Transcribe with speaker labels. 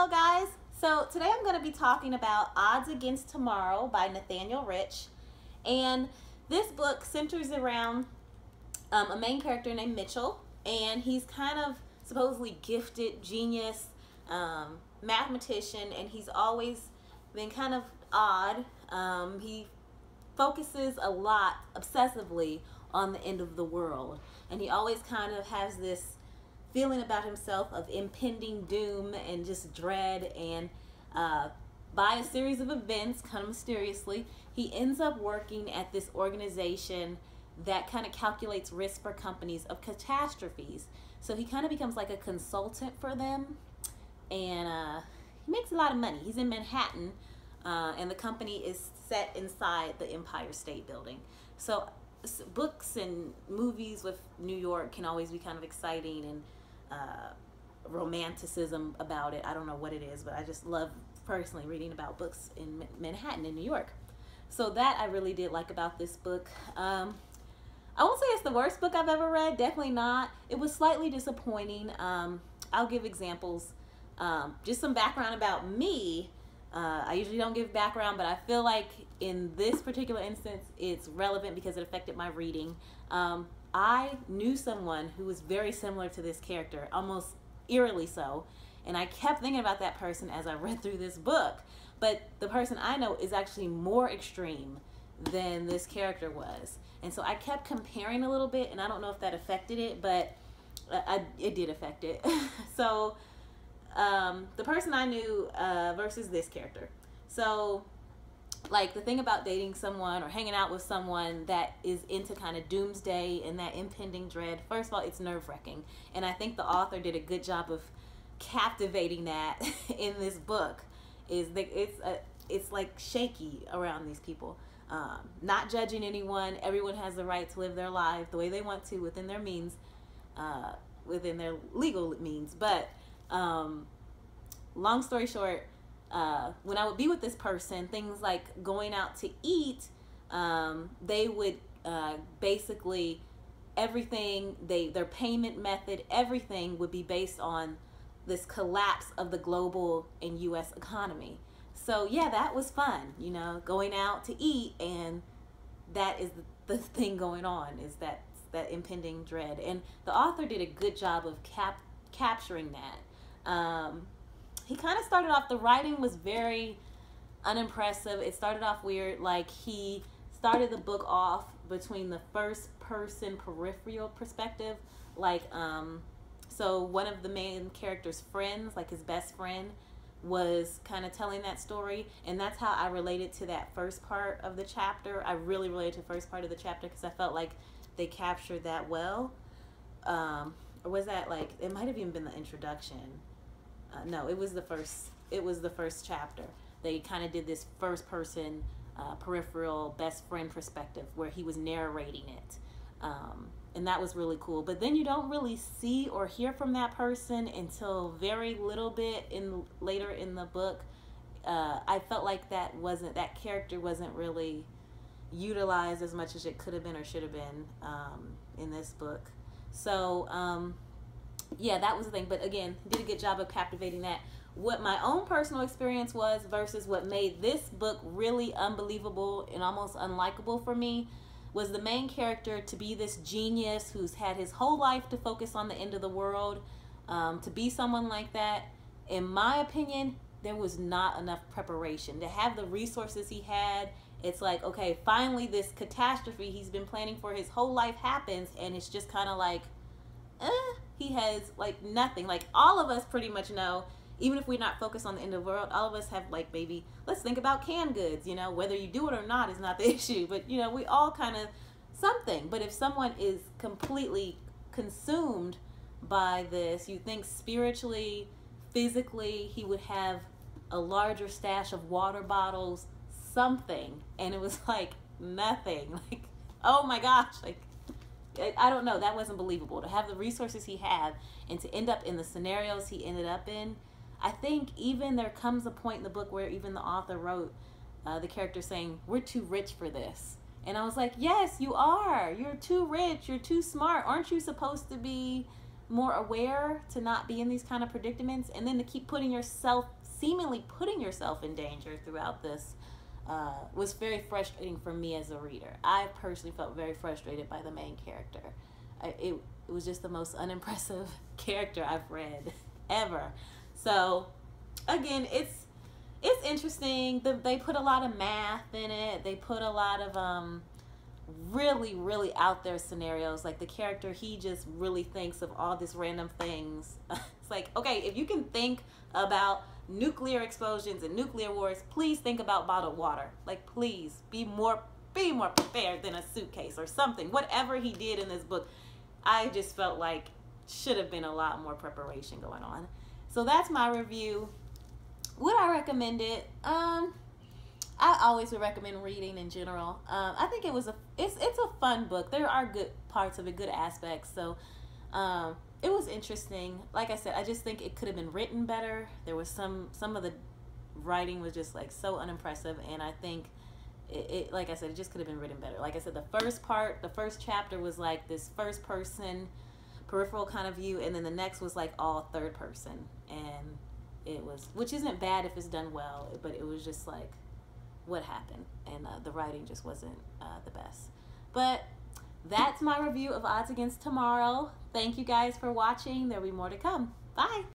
Speaker 1: Hello guys. So today I'm going to be talking about Odds Against Tomorrow by Nathaniel. And this book centers around a main character named Mitchell, and he's kind of supposedly gifted, genius, mathematician, and he's always been kind of odd. He focuses a lot, obsessively, on the end of the world, and he always kind of has this feeling about himself of impending doom and just dread, and by a series of events, kind of mysteriously, he ends up working at this organization that kind of calculates risk for companies of catastrophes. So he kind of becomes like a consultant for them, and he makes a lot of money. He's in Manhattan, and the company is set inside the Empire State Building. So books and movies with New York can always be kind of exciting, and romanticism about it. I don't know what it is, but I just love personally reading about books in Manhattan in New York. So that I really did like about this book. I won't say it's the worst book I've ever read, definitely not. It was slightly disappointing. I'll give examples. Just some background about me. I usually don't give background, but I feel like in this particular instance it's relevant because it affected my reading. I knew someone who was very similar to this character, almost eerily so, and I kept thinking about that person as I read through this book. But the person I know is actually more extreme than this character was, and so I kept comparing a little bit, and I don't know if that affected it, but it did affect it. So the person I knew versus this character. So like the thing about dating someone or hanging out with someone that is into kind of doomsday and that impending dread, first of all, it's nerve-wracking, and I think the author did a good job of captivating that in this book. Is that it's like shaky around these people, not judging anyone. Everyone has the right to live their life the way they want to within their means, within their legal means. But long story short, when I would be with this person, things like going out to eat, they would basically everything, their payment method, everything would be based on this collapse of the global and U.S. economy. So yeah, that was fun, you know, going out to eat, and that is the thing going on, is that impending dread. And the author did a good job of capturing that. He kind of started off, the writing was very unimpressive. It started off weird. Like, he started the book off between the first person peripheral perspective. Like, so one of the main character's friends, like his best friend, was kind of telling that story. And that's how I related to that first part of the chapter. I really related to the first part of the chapter because I felt like they captured that well. Or was that like, it might have even been the introduction. No, it was the first chapter. They kind of did this first person peripheral best friend perspective where he was narrating it, and that was really cool. But then you don't really see or hear from that person until very little bit later in the book. I felt like that character wasn't really utilized as much as it could have been or should have been in this book. So yeah, that was the thing. But again, did a good job of captivating that. What my own personal experience was versus what made this book really unbelievable and almost unlikable for me was the main character to be this genius who's had his whole life to focus on the end of the world. To be someone like that, in my opinion, there was not enough preparation. To have the resources he had, it's like, okay, finally this catastrophe he's been planning for his whole life happens, and it's just kind of like, he has like nothing. Like, all of us pretty much know, even if we're not focused on the end of the world, all of us have, like, maybe, let's think about canned goods, you know, whether you do it or not is not the issue, but, you know, we all kind of something. But if someone is completely consumed by this, you think spiritually, physically, he would have a larger stash of water bottles, something, and it was like nothing. Like, oh my gosh, like, I don't know, that wasn't believable. To have the resources he had and to end up in the scenarios he ended up in. I think even there comes a point in the book where even the author wrote the character saying, we're too rich for this. And I was like, yes, you are. You're too rich. You're too smart. Aren't you supposed to be more aware to not be in these kind of predicaments, and then to keep seemingly putting yourself in danger throughout this was very frustrating for me as a reader. I personally felt very frustrated by the main character. It was just the most unimpressive character I've read ever. So again, it's interesting. They put a lot of math in it. They put a lot of really, really out there scenarios. Like the character, he just really thinks of all these random things. It's like, okay, if you can think about nuclear explosions and nuclear wars, please think about bottled water. Like, please be more prepared than a suitcase or something. Whatever he did in this book, I just felt like should have been a lot more preparation going on. So that's my review. Would I recommend it? I always would recommend reading in general. I think it's a fun book. There are good parts of it, good aspects. So it was interesting. Like I said, I just think it could have been written better. There was some of the writing was just like so unimpressive, and I think it like I said, it just could have been written better. Like I said, the first chapter was like this first person peripheral kind of view, and then the next was like all third person, and it was, which isn't bad if it's done well, but it was just like, what happened? And the writing just wasn't the best. But that's my review of Odds Against Tomorrow. Thank you guys for watching. There'll be more to come. Bye.